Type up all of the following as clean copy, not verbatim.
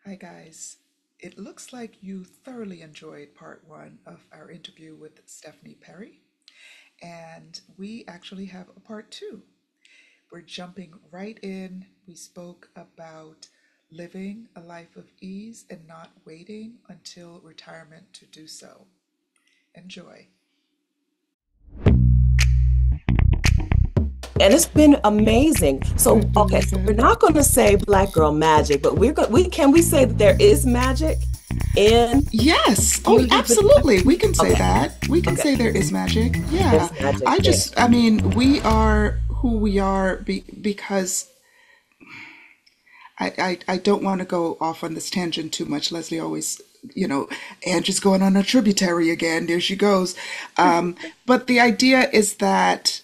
Hi, guys. It looks like you thoroughly enjoyed part one of our interview with Stephanie Perry, and we actually have a part two. We're jumping right in. We spoke about living a life of ease and not waiting until retirement to do so. Enjoy. And it's been amazing. I So, okay, believe so we're it. not going to say black girl magic, but we can we say that there is magic in Yes. Oh, community with absolutely. We can say okay, that. We can okay. say there is magic. Yeah. There's magic there. I mean, we are who we are because I don't want to go off on this tangent too much. Leslie always, and just going on a tributary again. There she goes. But the idea is that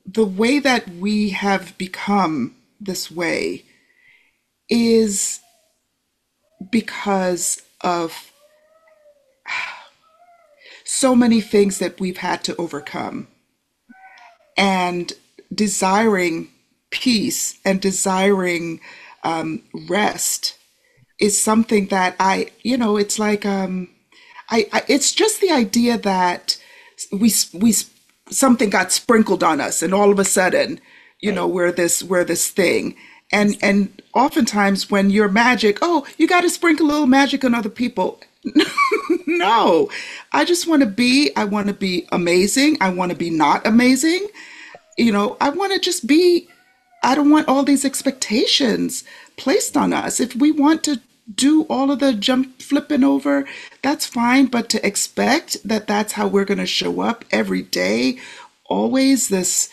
the way that we have become this way is because of so many things that we've had to overcome and desiring peace and desiring rest is something that it's like it's just the idea that we something got sprinkled on us, and all of a sudden, Right. we're this thing. And oftentimes when you're magic, oh, you got to sprinkle a little magic on other people. No, I want to be amazing. I want to be not amazing. I want to just be, I don't want all these expectations placed on us. If we want to do all of the jump flipping over, that's fine. But to expect that that's how we're going to show up every day, always this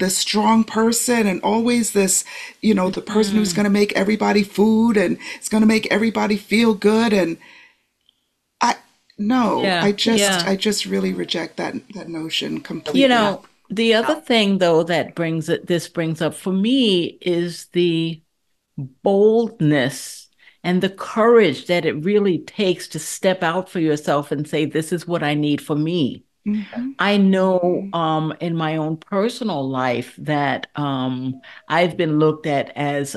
strong person, and always this, the person who's going Mm. to make everybody food and it's going to make everybody feel good. And I, no, Yeah, yeah. I just really reject that notion You completely. know, the other Out. thing though that this brings up for me is the boldness and the courage that it really takes to step out for yourself and say, this is what I need for me. Hmm. I know Hmm. in my own personal life that I've been looked at as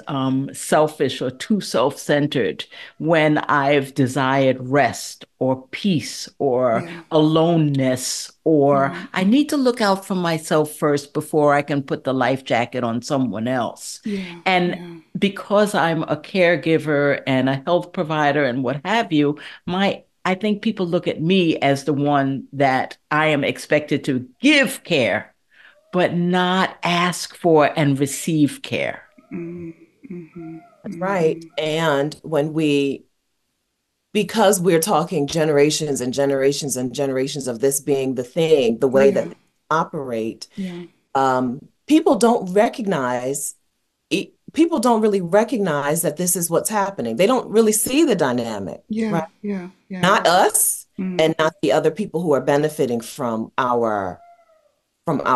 selfish or too self-centered when I've desired rest or peace or Yeah. aloneness, or Right. I need to look out for myself first before I can put the life jacket on someone else. Yeah. And Yeah. because I'm a caregiver and a health provider and what have you, my I think people look at me as the one that I am expected to give care, but not ask for and receive care. Mm. Hmm. That's right. Hmm. And because we're talking generations and generations and generations of this being the thing, the way that Yeah. they operate, Yeah. people don't recognize people don't really recognize that this is what's happening. They don't really see the dynamic, Yeah. right? Yeah. Yeah. Not us Mm. and not the other people who are benefiting from our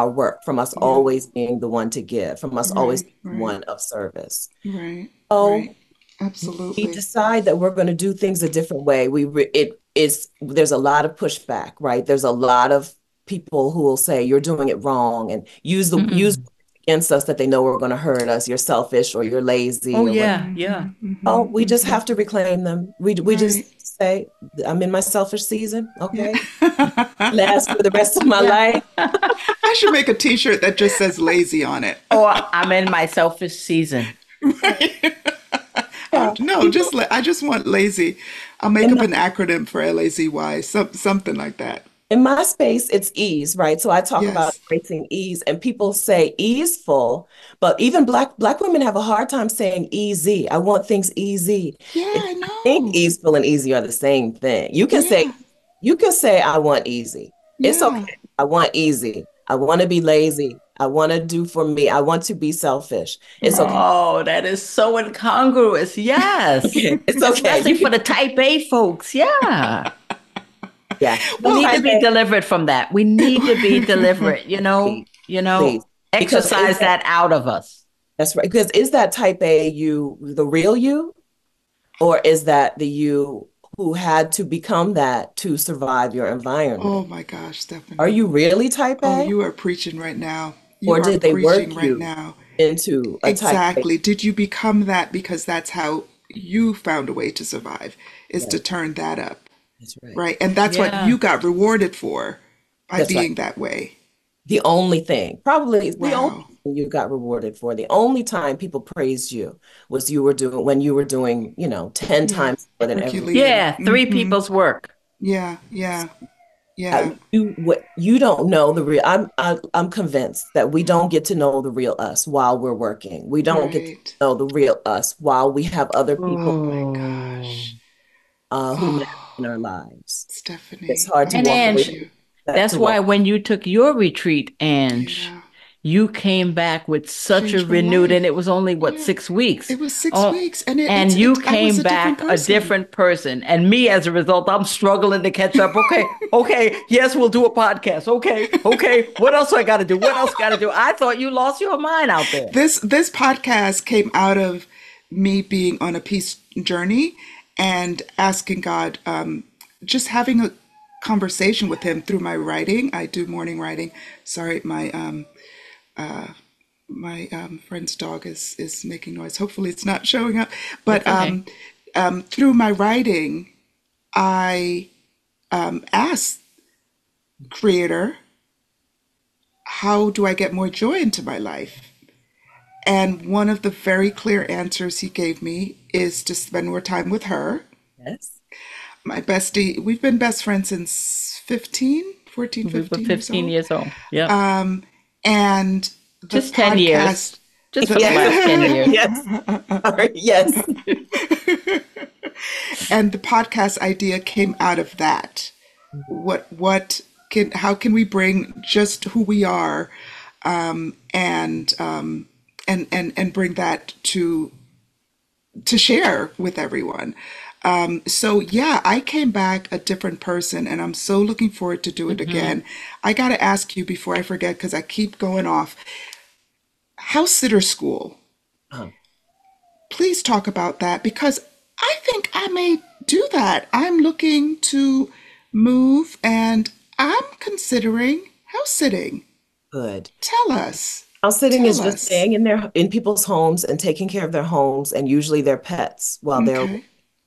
work, from us Yeah. always being the one to give, from us always Right. being Right. one of service. Right. Right. So we Absolutely. decide that we're going to do things a different way. It is there's a lot of pushback, right? There's a lot of people who will say you're doing it wrong and use Mm-mm. against us that they know are going to hurt us. You're selfish or you're Oh lazy or what. yeah, yeah. Hmm. Oh, Hmm. we just Hmm. have to reclaim them. We just Right. say, I'm in my selfish season. Yeah. Okay. Last for the rest of my Yeah. life. I should make a t-shirt that just says lazy on it. Or I'm in my selfish season. Right. Yeah. No, People I just want lazy. I'll make in up my an acronym for LAZY, something like that. in my space, it's ease, right? So I talk about Yes. embracing ease, and people say easeful, but even black women have a hard time saying easy. I want things easy. Yeah, It's, I I think know. easeful and easy are the same thing. Yeah. You can say I want easy. It's Yeah. okay. I want easy. I want to be lazy. I want to do for me. I want to be selfish. It's okay. Right. Oh, that is so incongruous. Yes. Okay. It's okay. Especially You for can, the type A folks. Yeah. yeah. We We Well, got to can be and delivered from that. We need to be deliberate, please, please. Because exercise that out of us. that's right. Because is that type A you the real you, or is that the you who had to become that to survive your oh environment? my gosh, Are Stephanie. you really type Oh, A, you are preaching right now. You or are did they preaching work right you now. into a type A? Exactly. Did you become that because that's how you found a way to survive is to Right. turn that up, That's right. right? And that's what Yeah. you got rewarded for by That's right. being that way. The only thing, probably the only Wow. thing you got rewarded for, the only time people praised you was you were doing when you were doing, 10 Yeah. times more than everyone. Herculean. Yeah, three people's work. Yeah, yeah, yeah. You don't know the real. I'm convinced that we don't get to know the real us while we're working. We don't get to Right. know the real us while we have other people Oh my Oh. gosh. who matter in Oh, our lives. It's Stephanie, hard I to And walk away love from Ange, you. that that's to why walk. when you took your retreat, Ange, Yeah. you came back with such a Changed my renewed, and life. it was only what, Yeah. 6 weeks? It was six Oh, weeks and and you I was came a different back a person. different person. And me, as a result, I'm struggling to catch up. Okay, okay, yes, we'll do a podcast. Okay, okay. What else I got to do? What else got to do? I thought you lost your mind out there. This podcast came out of me being on a peace journey and asking God, just having a conversation with Him through my writing. I do morning writing. Sorry, my friend's dog is making noise. Hopefully, it's not showing up. But It's okay. through my writing, I asked Creator, how do I get more joy into my life? And one of the very clear answers he gave me is to spend more time with her. Yes. My bestie, we've been best friends since 15, 14, We were 15 years 15 old. years old. Yep. And the Just 10 years. podcast, Just for the last 10 Yes. years. Yes. Sorry. Yes. and the podcast idea came out of that. How can we bring just who we are, and bring that to share with everyone. So yeah, I came back a different person, and I'm so looking forward to do it Hmm. again. I got to ask you before I forget because I keep going off. House sitter school. Um, Please talk about that because I think I may do that. I'm looking to move, and I'm considering house sitting. Good. Tell us. House sitting is Tell just us. staying in people's homes and taking care of their homes and usually their pets while they're. Okay.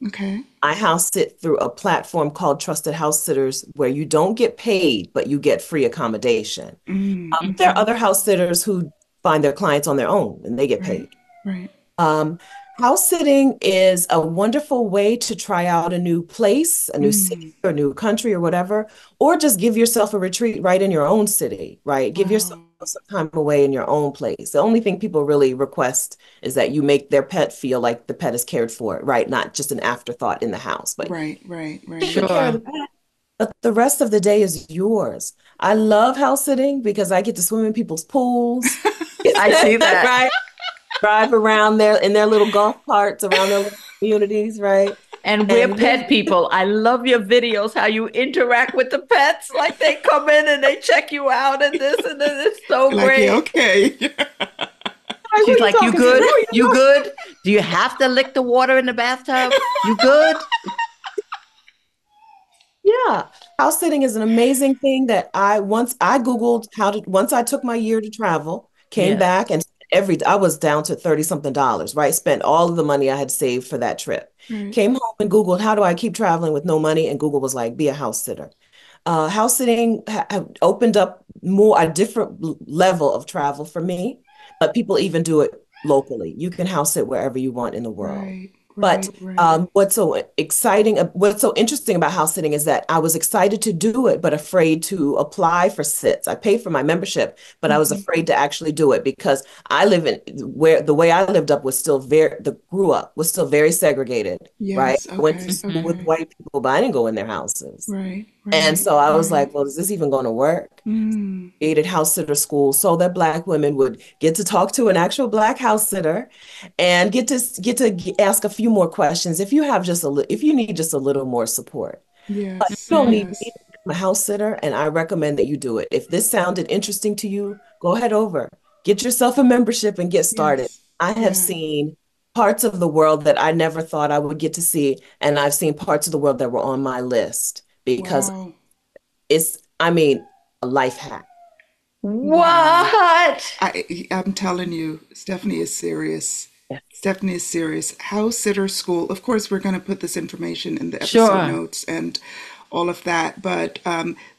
Okay. I house sit through a platform called Trusted House Sitters where you don't get paid, but you get free accommodation. There are Mm-hmm. other house sitters who find their clients on their own and they get Right. paid. Right. Um, House sitting is a wonderful way to try out a new place, a new city, or new country, or whatever, or just give yourself a retreat right in your own city, right? Give yourself Wow. some time away in your own place. The only thing people really request is that you make their pet feel like the pet is cared for, right? Not just an afterthought in the house, but Right. Right. take Right. good care of Sure. the pet. But the rest of the day is yours. I love house sitting because I get to swim in people's pools, I see that. right? Drive around there in their little golf carts around their little communities, right? And we're And pet people. I love your videos, how you interact with the pets. Like they come in and they check you out and this and this. It's so You're like, yeah, great. okay. like, who She's are you like, you talking to? Who good? are you You talking good? Do you have to lick the water in the bathtub? You good? Yeah, house sitting is an amazing thing that I Googled once I took my year to travel, came Yes. back and I was down to 30 something dollars, right? Spent all of the money I had saved for that trip. Right. Came home and Googled, how do I keep traveling with no money? And Google was like, be a house sitter. House sitting have opened up more a different level of travel for me, but people even do it locally. You can house sit wherever you want in the world. Right. But Right. Right. what's so interesting about house sitting is that I was excited to do it, but afraid to apply for sits. I paid for my membership, but I was Mm-hmm. afraid to actually do it because I live in where the way I lived up was still grew up was still very segregated, right? Yes. I went to Okay. school with Okay. white people, but I didn't go in their houses. Right. And Right. so I was Right. like, well, is this even going to work? Mm. Created house sitter school so that Black women would get to talk to an actual Black house sitter and ask a few more questions if you have if you need just a little more support. But Yes. you don't need me Yes. to become a house sitter, and I recommend that you do it. If this sounded interesting to you, go ahead over, get yourself a membership and get started. Yes. I have Yeah. seen parts of the world that I never thought I would get to see, and I've seen parts of the world that were on my list because Wow. I mean, a life hack. Wow. What? I'm telling you, Stephanie is serious. Stephanie is serious. House sitter school. Of course, we're going to put this information in the episode Sure. notes and all of that. But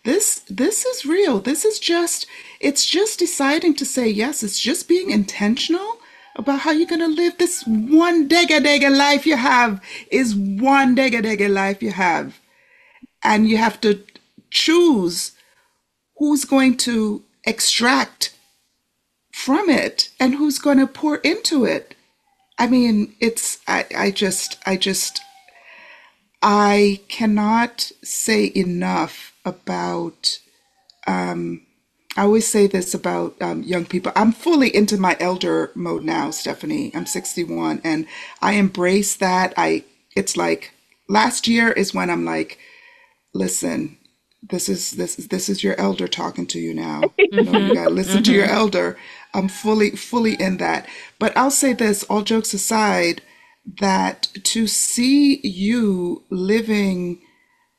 this is real. This is just it's just deciding to say yes. It's just being intentional about how you're going to live this one dega life you have is one dega life you have, and you have to choose who's going to extract from it and who's going to pour into it. I mean, I cannot say enough about, I always say this about young people. I'm fully into my elder mode now, Stephanie. I'm 61 and I embrace that. It's like last year is when I'm like, listen, this is your elder talking to you now. No, you Mm-hmm. gotta listen to your Mm-hmm. elder. I'm fully in that. But I'll say this, all jokes aside, that to see you living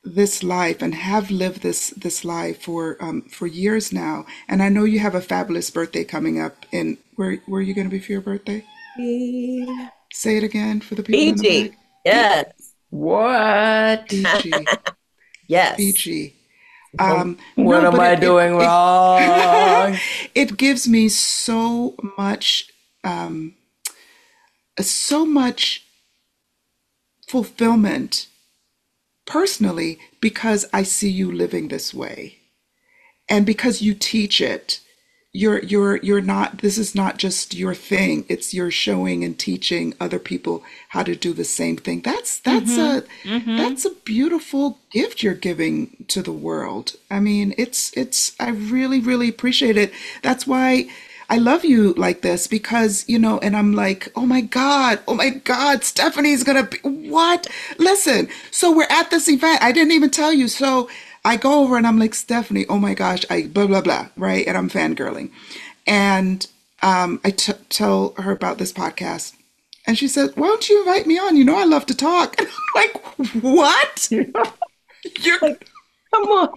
this life and have lived this life for years now, and I know you have a fabulous birthday coming up. In where are you going to be for your birthday? Say it again for the people in the back. Fiji. Yes. What? Fiji, Yes. Fiji. What No, am but I doing wrong? it gives me so much fulfillment personally because I see you living this way and because you teach it. You're not, this is not just your thing, it's you're showing and teaching other people how to do the same thing. Mm-hmm. Mm-hmm. That's a beautiful gift you're giving to the world. I mean, it's I really appreciate it. That's why I love you like this because, and I'm like, oh my God, Stephanie's gonna be what? Listen, so we're at this event. I didn't even tell you. So I go over and I'm like, Stephanie, oh my gosh, I blah blah blah, right? And I'm fangirling. And tell her about this podcast. And she said, why don't you invite me on? You know I love to talk. And I'm like, what? You're Like, come on.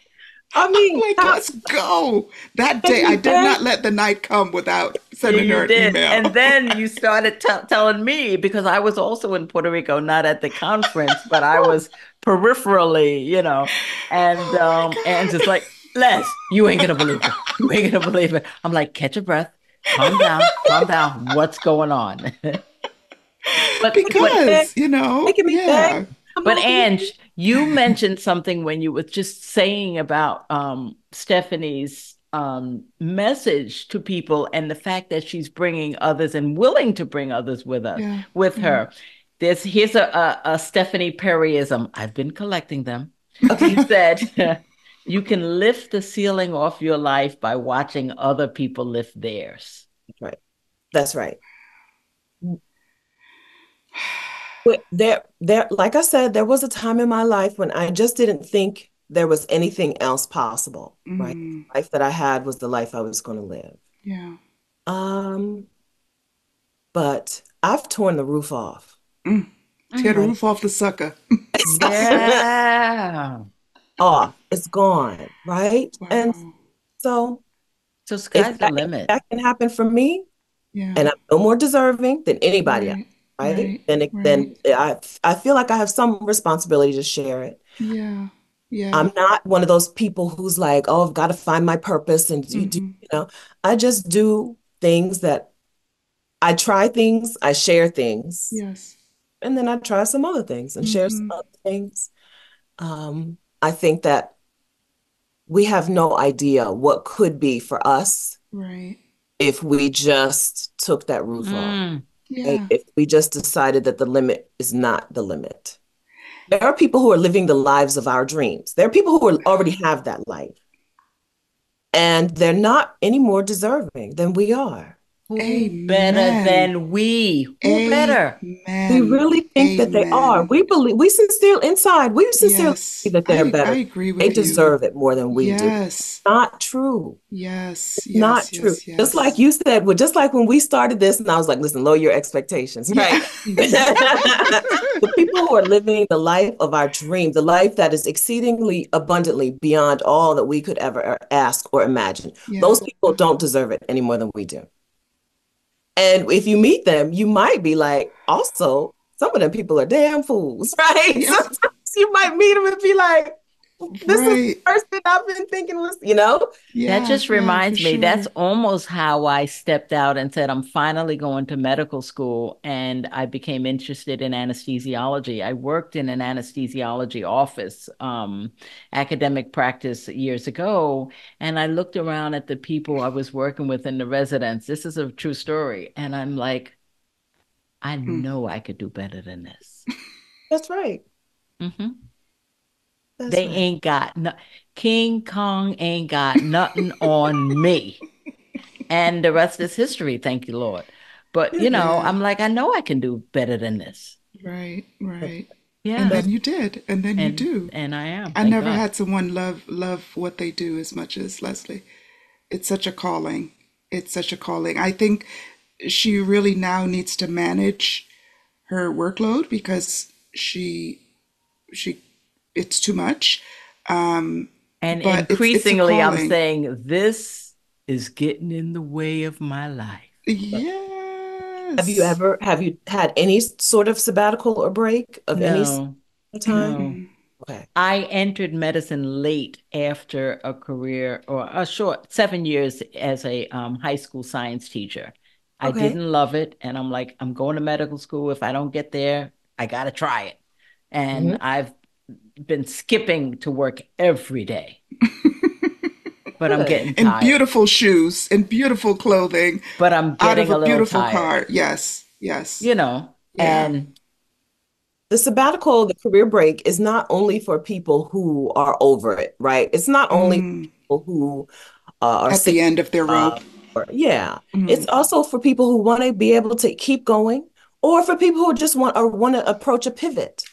I I'm mean, like, let's go. That can day, I you did beg? not let the night come without Yeah, sending you her an did. email. And then you started telling me because I was also in Puerto Rico, not at the conference, but I was peripherally, Oh and just my like, Les, you ain't gonna believe it. You ain't gonna believe it. I'm like, catch your breath, calm down, calm down. What's going on? God. But Making me but beg. Because, Making me beg. yeah, Come But on, can you Ange, you mentioned something when you were just saying about Stephanie's message to people and the fact that she's bringing others and willing to bring others yeah, with yeah. her. Here's a Stephanie Perryism. I've been collecting them. okay. She said, "You can lift the ceiling off your life by watching other people lift theirs." That's right. That's right. But like I said, there was a time in my life when I just didn't think there was anything else possible, right? Mm, The life that I had was the life I was going to live. yeah. Um, but I've torn the roof off, Mm. Tear the Mm. right? roof off the sucker. Yeah. Off. It's gone, right? And Wow. so So if sky's the if limit. that can happen for me, Yeah. and I'm no more deserving than anybody else, Right. right? Right. Then Right. I feel like I have some responsibility to share it. Yeah. Yeah. I'm not one of those people who's like, oh, I've got to find my purpose and Mm-hmm. I just do things that I try things, I share things, Yes. and then I try some other things and share some Mm-hmm. other things. I think that we have no idea what could be for us Right. if we just took that roof off, Mm. right? Yeah. If we just decided that the limit is not the limit. There are people who are living the lives of our dreams. There are people who already have that life, and they're not any more deserving than we are. Who better Amen. than we? Who better? We Amen. really think that they are. Amen. We believe, we sincerely, inside, we sincerely Yes. believe that they're I better. agree They with you. deserve it more than we do. Yes. Not true. Yes. Not Yes. true. Yes. Just like Yes. you said, well, just like when we started this, and I was like, listen, lower your expectations, Yeah. right? The people who are living the life of our dreams, the life that is exceedingly abundantly beyond all that we could ever ask or imagine, Yeah. those people don't deserve it any more than we do. And if you meet them, you might be like, also, some of them people are damn fools, right? Yeah, Sometimes you might meet them and be like, this is the right. person I've been thinking was, you know? That Yeah, just yeah, for reminds me, that's sure. almost how I stepped out and said, I'm finally going to medical school. And I became interested in anesthesiology. I worked in an anesthesiology office, academic practice years ago. And I looked around at the people I was working with in the residence. This is a true story. And I'm like, I Mm. know I could do better than this. That's right. Hmm. That's They right. ain't got no, King Kong ain't got nothing on me. And the rest is history, thank you, Lord. But, Yeah, I'm like, I know I can do better than this. right, right. And Yeah. then you did, and then you do. And I am, I thank never God. had someone love what they do as much as Leslie. It's such a calling. It's such a calling. I think she really now needs to manage her workload because she it's too much. And But it's a increasingly, I'm calling. saying this is getting in the way of my life. Yes. Have you had any sort of sabbatical or break of any No, time? no. Okay. I entered medicine late after a career or a short 7 years as a high school science teacher. I Okay. didn't love it. And I'm like, I'm going to medical school. If I don't get there, I got to try it. And Mhm. I've been skipping to work every day, but I'm Good. getting In tired. beautiful shoes, in beautiful clothing, But I'm out of getting a a little beautiful tired, car. Yes. Yes. Yeah. and The sabbatical, the career break is not only for people who are over it, right? It's not only for Mm. people who are At sick. the end of their rope. Yeah. It's Mm. also for people who want to be able to keep going, or for people who just want to approach a pivot.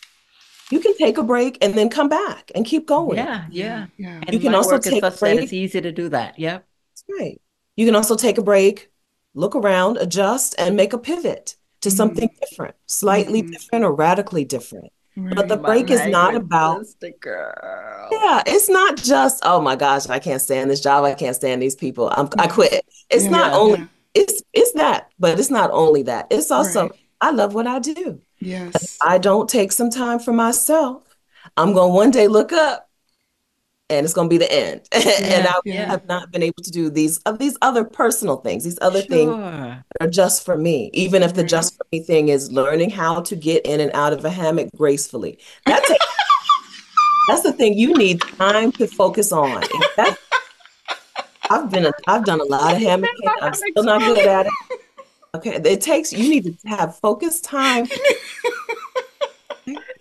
You can take a break and then come back and keep going. yeah, Yeah. yeah. Yeah. You And can my also work is take a such that it's break. easy to do that. Yep. Right. You can also take a break, look around, adjust, and make a pivot to something Mm. different, slightly Hmm. different or radically different. But the Right. My break is Right. not language, about, sister girl. yeah, it's not just, oh my gosh, I can't stand this job. I can't stand these people. I Yeah. quit. It's Yeah. not Yeah. only, Yeah. it's that, but it's not only that. It's Right. also, I love what I do. Yes. I don't take some time for myself. I'm going to one day look up and it's going to be the end. And Yeah. I Yeah. Yeah. have not been able to do these other personal things, these other things Sure. are just for me, even if the Right. just for me thing is learning how to get in and out of a hammock gracefully. That takes, that's the thing you need time to focus on. If that's, I've done a lot of hammocking. I'm still not good at it. Okay. It takes, you need to have focused time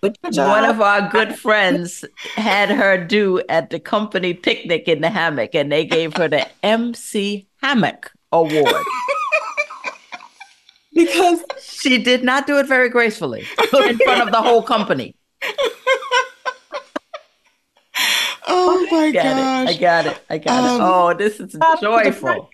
with your One job. of our good friends had her do at the company picnic in the hammock, and they gave her the MC Hammock Award. Because She did not do it very gracefully in front of the whole company. Oh my Got it. I gosh. got it. I got it. Um, Oh, this is to joyful.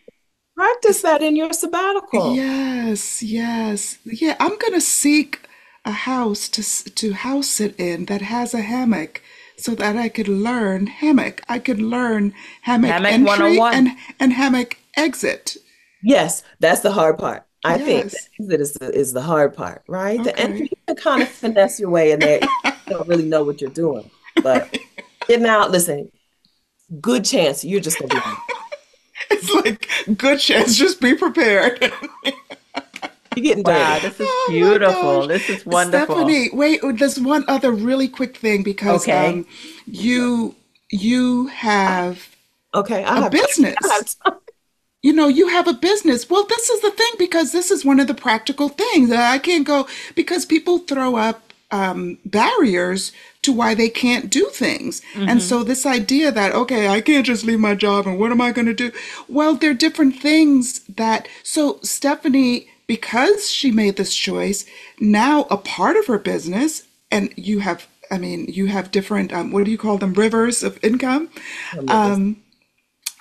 practice that in your sabbatical. yes, yes. Yeah, I'm gonna seek a house to house sit in that has a hammock so that I could learn hammock. I could learn hammock Hammock entry 101. and hammock exit. Yes, that's the hard part. I think the Yes. exit is the hard part, right? The entry, Okay. you can kind of finesse your way in there if you don't really know what you're doing. But getting out, listen, good chance you're just gonna be It's like good chance, just be prepared. you're getting Wow, dirty. this is Oh my beautiful. gosh. This is wonderful. Stephanie, wait, there's one other really quick thing because Okay. you you have Okay, a I have business. time. You have a business. Well, this is the thing because this is one of the practical things that I can't go because people throw up barriers to why they can't do things. And Hmm. so, this idea that, okay, I can't just leave my job and what am I going to do? Well, there are different things that, so Stephanie, because she made this choice, now a part of her business, and you have, I mean, you have different, what do you call them, rivers of income? Rivers.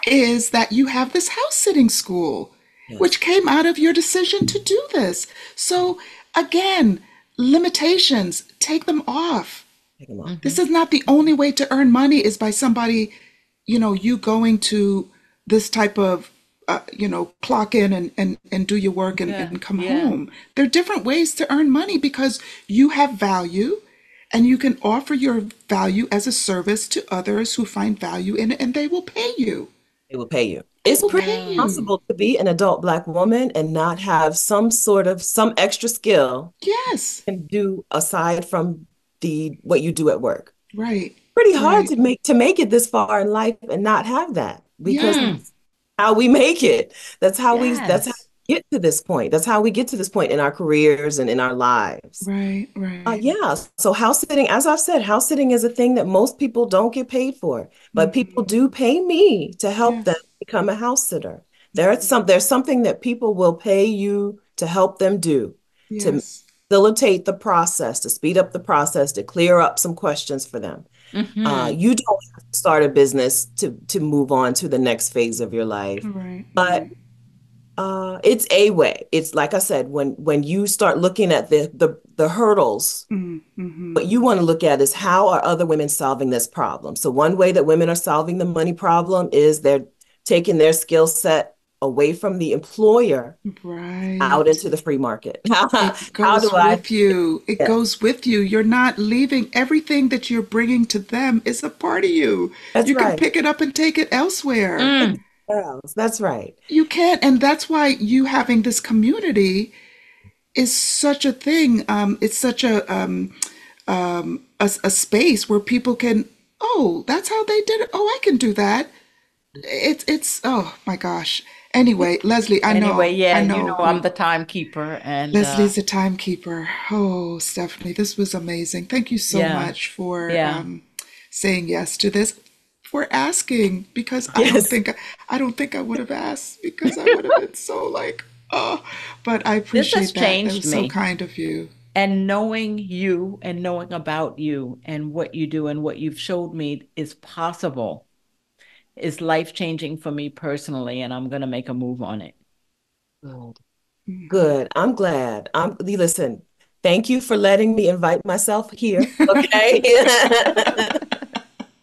Is that you have this house sitting school, Yes. which came out of your decision to do this. So, again, limitations, take them off. Take them off. This Hmm. is not the only way to earn money is by somebody, you going to this type of clock in and do your work Yeah. and come Yeah. home. There are different ways to earn money because you have value and you can offer your value as a service to others who find value in it and they will pay you. They will pay you. They It's will pretty pay Yeah. you. possible to be an adult Black woman and not have some extra skill Yes. and do aside from the what you do at work. Right. Pretty hard Right. to make it this far in life and not have that because Mm. Yes. how we make it. That's how Yes. we get to this point. That's how we get to this point in our careers and in our lives. Right. Right. Yeah. So house sitting, as I've said, house sitting is a thing that most people don't get paid for, but people Hmm. do pay me to help them Yes. become a house sitter. There's something that people will pay you to help them do to Yes. facilitate the process, to speed up the process, to clear up some questions for them. Hmm. You don't have to start a business to move on to the next phase of your life, Right. but Right. it's a way. It's like I said, when you start looking at the hurdles, Mm-hmm. what you want to look at is how are other women solving this problem. So one way that women are solving the money problem is they're taking their skill set away from the employer out Right. into the free market. It How do goes I? with you. It Yeah, goes with you. You're not leaving. Everything that you're bringing to them is a part of you. that's You can right. pick it up and take it elsewhere. Mm. That's right. You can. And that's why you having this community is such a thing. It's such a space where people can, oh, that's how they did it. Oh, I can do that. It's oh my gosh. Anyway, Leslie, Anyway, I yeah, you know know I'm the timekeeper, and Leslie's a timekeeper. Oh, Stephanie, this was amazing. Thank you so yeah, much for yeah. saying yes to this, for asking, because Yes. I don't think I would have asked because I would have been so like, oh, but I This has appreciate that. That changed was so me. kind of you. And knowing you and knowing about you and what you do and what you've showed me is possible is life-changing for me personally, and I'm going to make a move on it. Good. Mhm. Good. I'm glad. Listen, thank you for letting me invite myself here. Okay.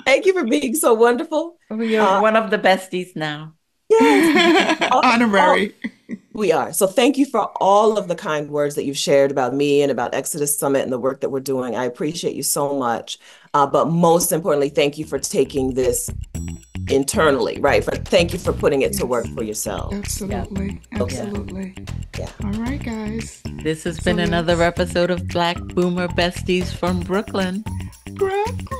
Thank you for being so wonderful. Oh, you're Uh, one of the besties now. yes. All, Honorary. we are. So thank you for all of the kind words that you've shared about me and about Exodus Summit and the work that we're doing. I appreciate you so much. But most importantly, thank you for taking this internally, right? Thank you for putting it to work Yes, for yourselves. Yeah, absolutely. Okay. yeah. Absolutely. Yeah. All right, guys. This has So been another let's episode of Black Boomer Besties from Brooklyn. Brooklyn.